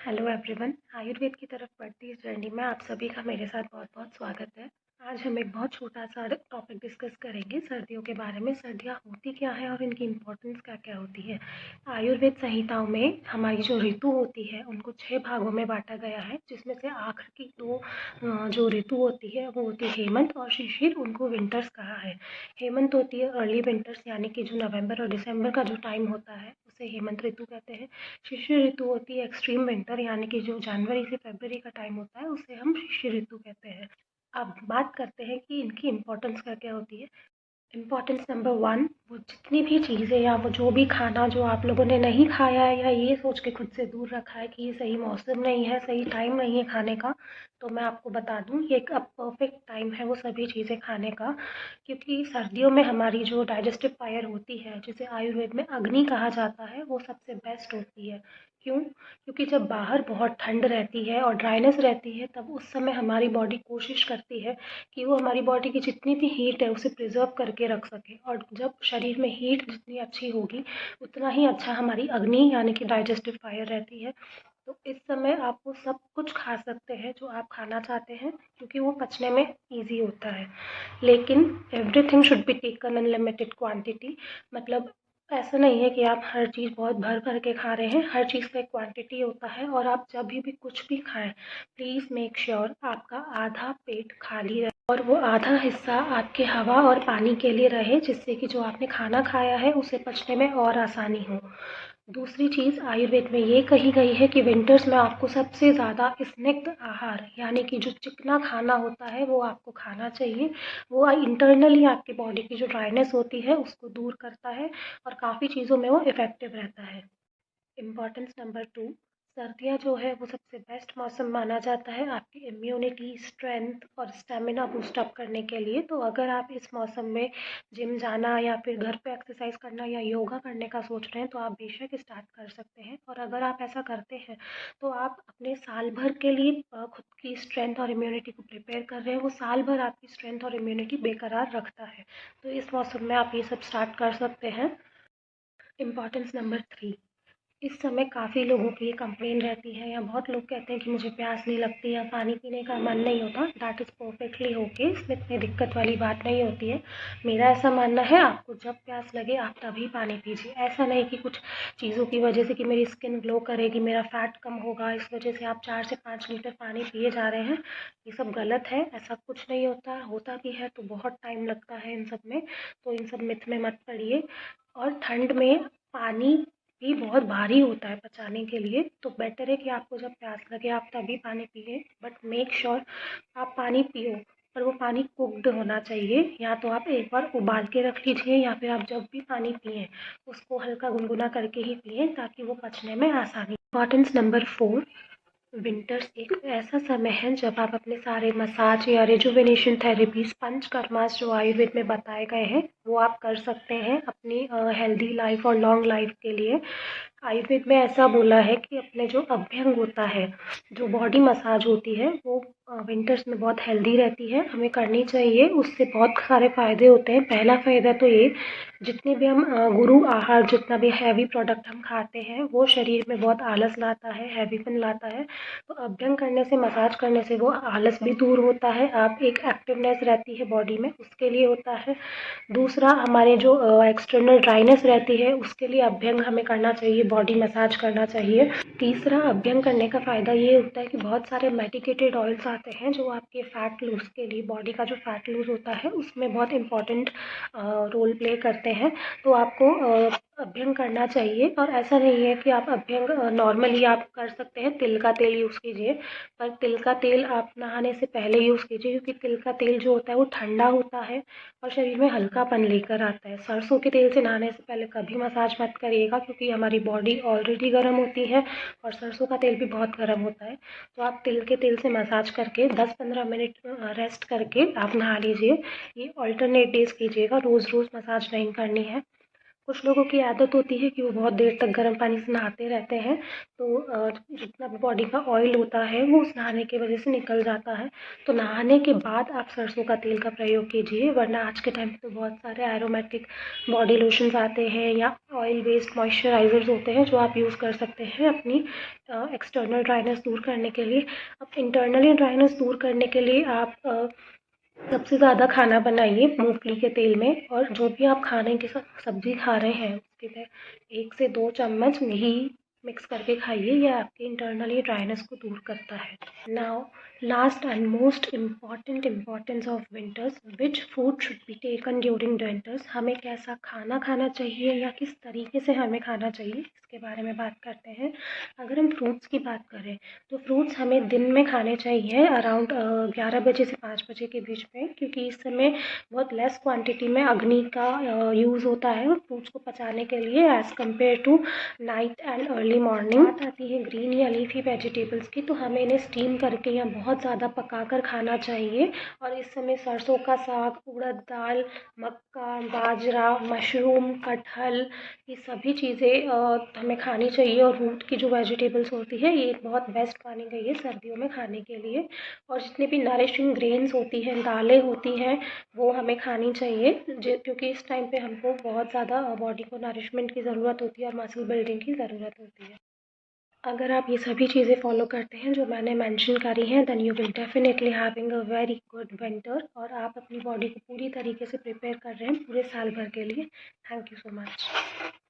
Hello everyone. Ayurveda की तरफ बढ़ती इस जर्नी में आप सभी का मेरे साथ बहुत बहुत स्वागत है। आज हम एक बहुत छोटा सा टॉपिक डिस्कस करेंगे सर्दियों के बारे में। सर्दियाँ होती क्या है और इनकी इम्पोर्टेंस क्या क्या होती है। आयुर्वेद संहिताओं में हमारी जो ऋतु होती है उनको 6 भागों में बांटा गया है, जिसमें से आखिर की 2 जो ऋतु होती है वो होती है हेमंत और शिशिर। उनको विंटर्स कहा है। हेमंत होती है अर्ली विंटर्स, यानी कि जो नवंबर और दिसंबर का जो टाइम होता है उसे हेमंत ऋतु कहते हैं। शिशिर ऋतु होती है एक्सट्रीम विंटर, यानी कि जो जनवरी से फरवरी का टाइम होता है उसे हम शिशिर ऋतु कहते हैं। अब बात करते हैं कि इनकी इम्पोर्टेंस क्या क्या होती है। इम्पोर्टेंस नंबर 1, वो जितनी भी चीज़ें या वो जो भी खाना जो आप लोगों ने नहीं खाया है या ये सोच के खुद से दूर रखा है कि ये सही मौसम नहीं है, सही टाइम नहीं है खाने का, तो मैं आपको बता दूं ये एक अब परफेक्ट टाइम है वो सभी चीज़ें खाने का। क्योंकि सर्दियों में हमारी जो डाइजेस्टिव फायर होती है, जिसे आयुर्वेद में अग्नि कहा जाता है, वो सबसे बेस्ट होती है। क्यों? क्योंकि जब बाहर बहुत ठंड रहती है और ड्राइनेस रहती है, तब उस समय हमारी बॉडी कोशिश करती है कि वो हमारी बॉडी की जितनी भी हीट है उसे प्रिजर्व करके रख सके। और जब शरीर में हीट जितनी अच्छी होगी उतना ही अच्छा हमारी अग्नि यानी कि डाइजेस्टिव फायर रहती है। तो इस समय आप वो सब कुछ खा सकते हैं जो आप खाना चाहते हैं, क्योंकि वो पचने में ईजी होता है। लेकिन everything should be taken in limited quantity. मतलब ऐसा नहीं है कि आप हर चीज़ बहुत भर भर के खा रहे हैं। हर चीज़ का एक क्वांटिटी होता है, और आप जब भी कुछ भी खाएं, प्लीज़ मेक श्योर आपका आधा पेट खाली रहे और वो आधा हिस्सा आपके हवा और पानी के लिए रहे, जिससे कि जो आपने खाना खाया है उसे पचने में और आसानी हो। दूसरी चीज़ आयुर्वेद में ये कही गई है कि विंटर्स में आपको सबसे ज़्यादा स्निग्ध आहार यानी कि जो चिकना खाना होता है वो आपको खाना चाहिए। वो इंटरनली आपकी बॉडी की जो ड्राइनेस होती है उसको दूर करता है और काफ़ी चीज़ों में वो इफ़ेक्टिव रहता है। इम्पॉर्टेंस नंबर 2, सर्दियाँ जो है वो सबसे बेस्ट मौसम माना जाता है आपकी इम्यूनिटी, स्ट्रेंथ और स्टेमिना बूस्ट अप करने के लिए। तो अगर आप इस मौसम में जिम जाना या फिर घर पे एक्सरसाइज करना या योगा करने का सोच रहे हैं तो आप बेशक स्टार्ट कर सकते हैं। और अगर आप ऐसा करते हैं तो आप अपने साल भर के लिए खुद की स्ट्रेंथ और इम्यूनिटी को प्रिपेयर कर रहे हैं। वो साल भर आपकी स्ट्रेंथ और इम्यूनिटी बेकरार रखता है। तो इस मौसम में आप ये सब स्टार्ट कर सकते हैं। इम्पॉर्टेंस नंबर 3, इस समय काफ़ी लोगों की ये कंप्लेन रहती है या बहुत लोग कहते हैं कि मुझे प्यास नहीं लगती या पानी पीने का मन नहीं होता। दैट इज़ परफेक्टली ओके, इसमें इतनी दिक्कत वाली बात नहीं होती है। मेरा ऐसा मानना है आपको जब प्यास लगे आप तभी पानी पीजिए। ऐसा नहीं कि कुछ चीज़ों की वजह से कि मेरी स्किन ग्लो करेगी, मेरा फैट कम होगा, इस वजह से आप 4 से 5 लीटर पानी पिए जा रहे हैं। ये सब गलत है, ऐसा कुछ नहीं होता। होता भी है तो बहुत टाइम लगता है इन सब में, तो इन सब मिथ में मत पड़िए। और ठंड में पानी भी बहुत भारी होता है पचाने के लिए, तो बेटर है कि आपको जब प्यास लगे आप तभी पानी पिए। बट मेक श्योर आप पानी पियो, पर वो पानी कुक्ड होना चाहिए। या तो आप एक बार उबाल के रख लीजिए या फिर आप जब भी पानी पिए उसको हल्का गुनगुना करके ही पिए, ताकि वो पचने में आसानी। इम्पॉर्टेंस नंबर 4, विंटर्स एक ऐसा समय है जब आप अपने सारे मसाज या रिजुविनेशन थेरेपीज, पंचकर्मास जो आयुर्वेद में बताए गए हैं वो आप कर सकते हैं अपनी हेल्दी लाइफ और लॉन्ग लाइफ के लिए। आयुर्वेद में ऐसा बोला है कि अपने जो अभ्यंग होता है, जो बॉडी मसाज होती है, वो विंटर्स में बहुत हेल्दी रहती है, हमें करनी चाहिए। उससे बहुत सारे फ़ायदे होते हैं। पहला फ़ायदा तो ये, जितने भी हम गुरु आहार, जितना भी हैवी प्रोडक्ट हम खाते हैं वो शरीर में बहुत आलस लाता है, हैवीपन लाता है। तो अभ्यंग करने से, मसाज करने से वो आलस भी दूर होता है। आप एक एक्टिवनेस रहती है बॉडी में, उसके लिए होता है। दूसरा, हमारे जो एक्सटर्नल ड्राइनेस रहती है उसके लिए अभ्यंग हमें करना चाहिए, बॉडी मसाज करना चाहिए। तीसरा, अभ्यंग करने का फ़ायदा ये होता है कि बहुत सारे मेडिकेटेड ऑयल्स आते हैं जो आपके फ़ैट लूज़ के लिए, बॉडी का जो फ़ैट लूज़ होता है उसमें बहुत इंपॉर्टेंट रोल प्ले करते हैं। तो आपको अभ्यंग करना चाहिए। और ऐसा नहीं है कि आप अभ्यंग नॉर्मली आप कर सकते हैं, तिल का तेल यूज़ कीजिए, पर तिल का तेल आप नहाने से पहले यूज़ कीजिए, क्योंकि तिल का तेल जो होता है वो ठंडा होता है और शरीर में हल्कापन लेकर आता है। सरसों के तेल से नहाने से पहले कभी मसाज मत करिएगा, क्योंकि हमारी बॉडी ऑलरेडी गर्म होती है और सरसों का तेल भी बहुत गर्म होता है। तो आप तिल के तेल से मसाज करके 10-15 मिनट रेस्ट करके आप नहा लीजिए। ये ऑल्टरनेट डेज़ कीजिएगा, रोज़ रोज़ मसाज नहीं करनी है। कुछ लोगों की आदत होती है कि वो बहुत देर तक गर्म पानी से नहाते रहते हैं, तो जितना भी बॉडी का ऑयल होता है वो उस नहाने की वजह से निकल जाता है। तो नहाने के बाद आप सरसों का तेल का प्रयोग कीजिए, वरना आज के टाइम पे तो बहुत सारे एरोमेटिक बॉडी लोशंस आते हैं या ऑयल बेस्ड मॉइस्चराइजर्स होते हैं जो आप यूज़ कर सकते हैं अपनी एक्सटर्नल ड्राइनेस दूर करने के लिए। अब इंटरनली ड्राइनेस दूर करने के लिए आप सबसे ज़्यादा खाना बनाइए मूंगफली के तेल में, और जो भी आप खाने के साथ सब्जी खा रहे हैं उसके में 1 से 2 चम्मच घी मिक्स करके खाइए। यह आपके इंटरनली ड्राइनेस को दूर करता है। Now last and most important importance of winters, which food should be taken during winters. हमें कैसा खाना खाना चाहिए या किस तरीके से हमें खाना चाहिए, इसके बारे में बात करते हैं। अगर हम फ्रूट्स की बात करें तो फ्रूट्स हमें दिन में खाने चाहिए अराउंड 11 बजे से 5 बजे के बीच में, क्योंकि इस समय बहुत लेस क्वांटिटी में अग्नि का यूज़ होता है फ्रूट्स को पचाने के लिए as compared to night and early morning. बात आती है ग्रीन या लीफी वेजिटेबल्स की, तो हमें इन्हें स्टीम करके या बहुत ज़्यादा पकाकर खाना चाहिए। और इस समय सरसों का साग, उड़द दाल, मक्का, बाजरा, मशरूम, कटहल, ये सभी चीज़ें हमें खानी चाहिए। और रूट की जो वेजिटेबल्स होती है ये एक बहुत बेस्ट मानी गई है सर्दियों में खाने के लिए। और जितनी भी नरिशिंग ग्रेन्स होती हैं, दालें होती हैं, वो हमें खानी चाहिए, क्योंकि इस टाइम पे हमको बहुत ज़्यादा बॉडी को नरिशमेंट की ज़रूरत होती है और मसल बिल्डिंग की ज़रूरत होती है। अगर आप ये सभी चीज़ें फॉलो करते हैं जो मैंने मेंशन करी हैं, then you will definitely having a very good winter, और आप अपनी बॉडी को पूरी तरीके से प्रिपेयर कर रहे हैं पूरे साल भर के लिए। Thank you so much.